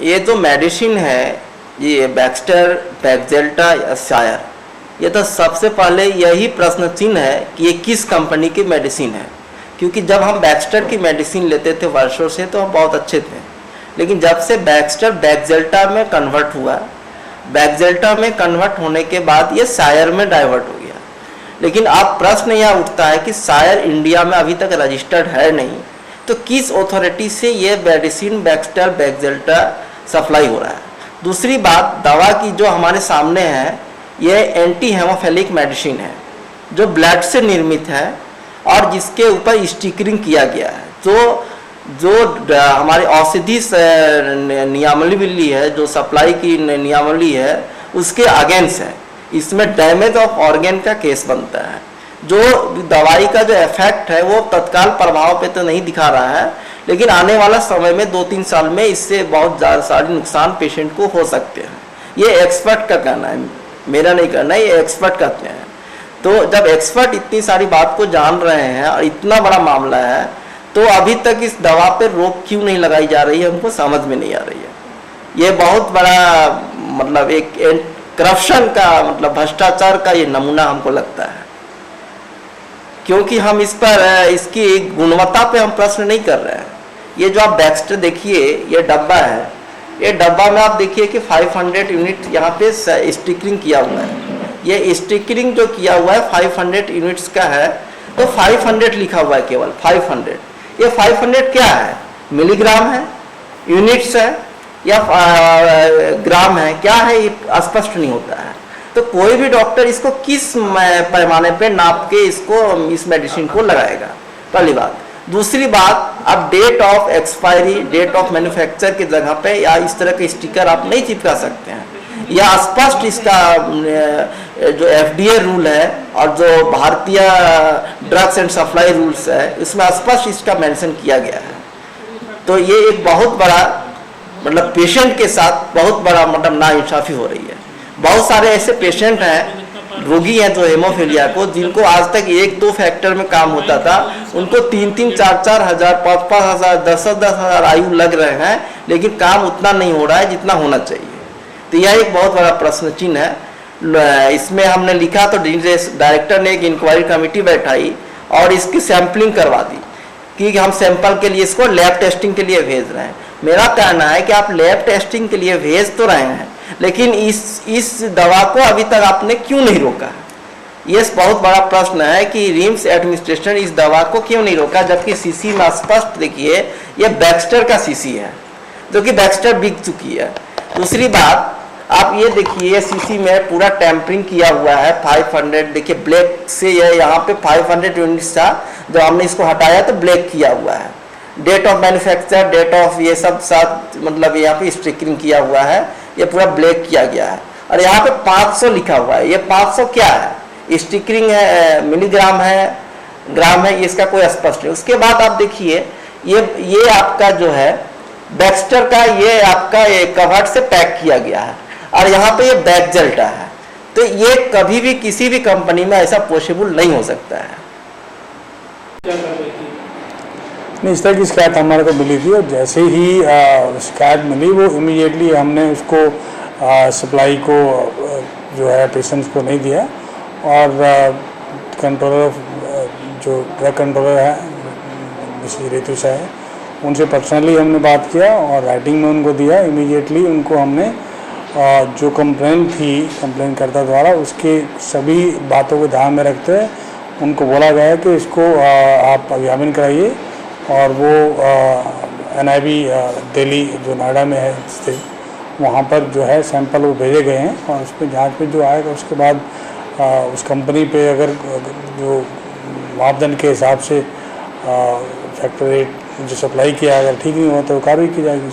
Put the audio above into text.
ये जो मेडिसिन है, ये बैक्स्टर, बैक्जेल्टा या शायर, ये तो सबसे पहले यही प्रश्न चिन्ह है कि ये किस कंपनी की मेडिसिन है। क्योंकि जब हम बैक्स्टर की मेडिसिन लेते थे वर्षों से तो हम बहुत अच्छे थे, लेकिन जब से बैक्स्टर बैक्जेल्टा में कन्वर्ट हुआ, बैक्जेल्टा में कन्वर्ट होने के बाद ये शायर में डाइवर्ट हो गया। लेकिन अब प्रश्न यह उठता है कि शायर इंडिया में अभी तक रजिस्टर्ड है नहीं, तो किस अथॉरिटी से ये मेडिसिन बैक्स्टर बैक्जेल्टा सप्लाई हो रहा है। दूसरी बात, दवा की जो हमारे सामने है ये एंटी हेमोफिलिक मेडिसिन है जो ब्लड से निर्मित है और जिसके ऊपर स्टिकरिंग किया गया है। जो हमारी औषधि नियमावली है, जो सप्लाई की नियमावली है, उसके अगेंस्ट है। इसमें डैमेज ऑफ ऑर्गेन का केस बनता है। जो दवाई का जो इफेक्ट है वो तत्काल प्रभाव पे तो नहीं दिखा रहा है, लेकिन आने वाला समय में 2-3 साल में इससे बहुत ज़्यादा सारे नुकसान पेशेंट को हो सकते हैं। ये एक्सपर्ट का कहना है, मेरा नहीं कहना, ये एक्सपर्ट कहते हैं। तो जब एक्सपर्ट इतनी सारी बात को जान रहे हैं और इतना बड़ा मामला है, तो अभी तक इस दवा पे रोक क्यों नहीं लगाई जा रही है, हमको समझ में नहीं आ रही है। ये बहुत बड़ा मतलब एक करप्शन का, मतलब भ्रष्टाचार का ये नमूना हमको लगता है। क्योंकि हम इस पर इसकी गुणवत्ता पे हम प्रश्न नहीं कर रहे हैं। ये जो आप बैक्स्टर देखिए, ये डब्बा है, ये डब्बा में आप देखिए कि 500 यूनिट यहाँ पे स्टिकरिंग किया हुआ है। ये स्टिकरिंग जो किया हुआ है 500 यूनिट्स का है, तो 500 लिखा हुआ है, केवल 500। ये 500 क्या है, मिलीग्राम है, यूनिट्स है या ग्राम है, क्या है, ये स्पष्ट नहीं होता है। तो कोई भी डॉक्टर इसको किस पैमाने पे नाप के इसको इस मेडिसिन को लगाएगा, पहली बात। दूसरी बात, अब date of expiry, date of manufacture की जगह पे या इस तरह के स्टिकर आप नहीं चिपका सकते हैं। या स्पष्ट इसका जो FDA रूल है और जो भारतीय ड्रग्स एंड सप्लाई रूल्स है, इसमें स्पष्ट इसका मेंशन किया गया है। तो ये एक बहुत बड़ा मतलब पेशेंट के साथ बहुत बड़ा मतलब नाइंसाफी हो रही है। बहुत सारे ऐसे पेशेंट हैं, रोगी हैं जो हेमोफीलिया को, जिनको आज तक 1-2 फैक्टर में काम होता था, उनको 3-3, 4-4 हज़ार, 5-5 हज़ार, 10-10 हज़ार आयु लग रहे हैं, लेकिन काम उतना नहीं हो रहा है जितना होना चाहिए। तो यह एक बहुत बड़ा प्रश्न चिन्ह है। इसमें हमने लिखा तो डायरेक्टर ने एक इंक्वायरी कमेटी बैठाई और इसकी सैंपलिंग करवा दी कि हम सैंपल के लिए इसको लैब टेस्टिंग के लिए भेज रहे हैं। मेरा कहना है कि आप लैब टेस्टिंग के लिए भेज तो रहे हैं, लेकिन इस दवा को अभी तक आपने क्यों नहीं रोका? ये बहुत बड़ा प्रश्न है कि रिम्स एडमिनिस्ट्रेशन इस दवा को क्यों नहीं रोका, जबकि सीसी में स्पष्ट देखिए ये बैक्स्टर का सीसी है, जो कि बैक्स्टर बिक चुकी है। दूसरी बात, आप ये देखिए सीसी में पूरा टैंपरिंग किया हुआ है। 500 देखिए ब्लैक से ये यहाँ पे 500 यूनिट्स था, जब हमने इसको हटाया तो ब्लैक किया हुआ है। Date of manufacture, date of ये सब साथ मतलब यहाँ पे स्टिकरिंग किया हुआ है, ये पूरा ब्लैक किया गया है। और यहाँ पे 500 लिखा हुआ है। ये 500 क्या है, स्टिकरिंग है, मिलीग्राम है, ग्राम है, इसका कोई स्पष्ट नहीं। उसके बाद आप देखिए ये आपका जो है बैक्स्टर का, ये आपका कवर्ड से पैक किया गया है और यहाँ पे ये बैक्जेल्टा है। तो ये कभी भी किसी भी कंपनी में ऐसा पॉसिबल नहीं हो सकता है। नहीं, इस तरह की शिकायत हमारे को मिली थी और जैसे ही शिकायत मिली वो इमीडिएटली हमने उसको सप्लाई को जो है पेशेंट्स को नहीं दिया और कंट्रोलर जो ड्रग कंट्रोलर है मिसेस रितु शाह है, उनसे पर्सनली हमने बात किया और राइटिंग में उनको दिया। इमीडिएटली उनको हमने जो कंप्लेंट थी कंप्लेंट करता द्वारा, उसके सभी बातों को ध्यान में रखते हुए उनको बोला गया कि इसको आप अभियान कराइए और वो NIB दिल्ली जो नोएडा में है स्थित, वहाँ पर जो है सैंपल वो भेजे गए हैं और उस पर जाँच में जो आएगा उसके बाद उस कंपनी पे अगर जो मापदंड के हिसाब से फैक्ट्री जो सप्लाई किया अगर ठीक नहीं हुआ तो कार्रवाई की जाएगी।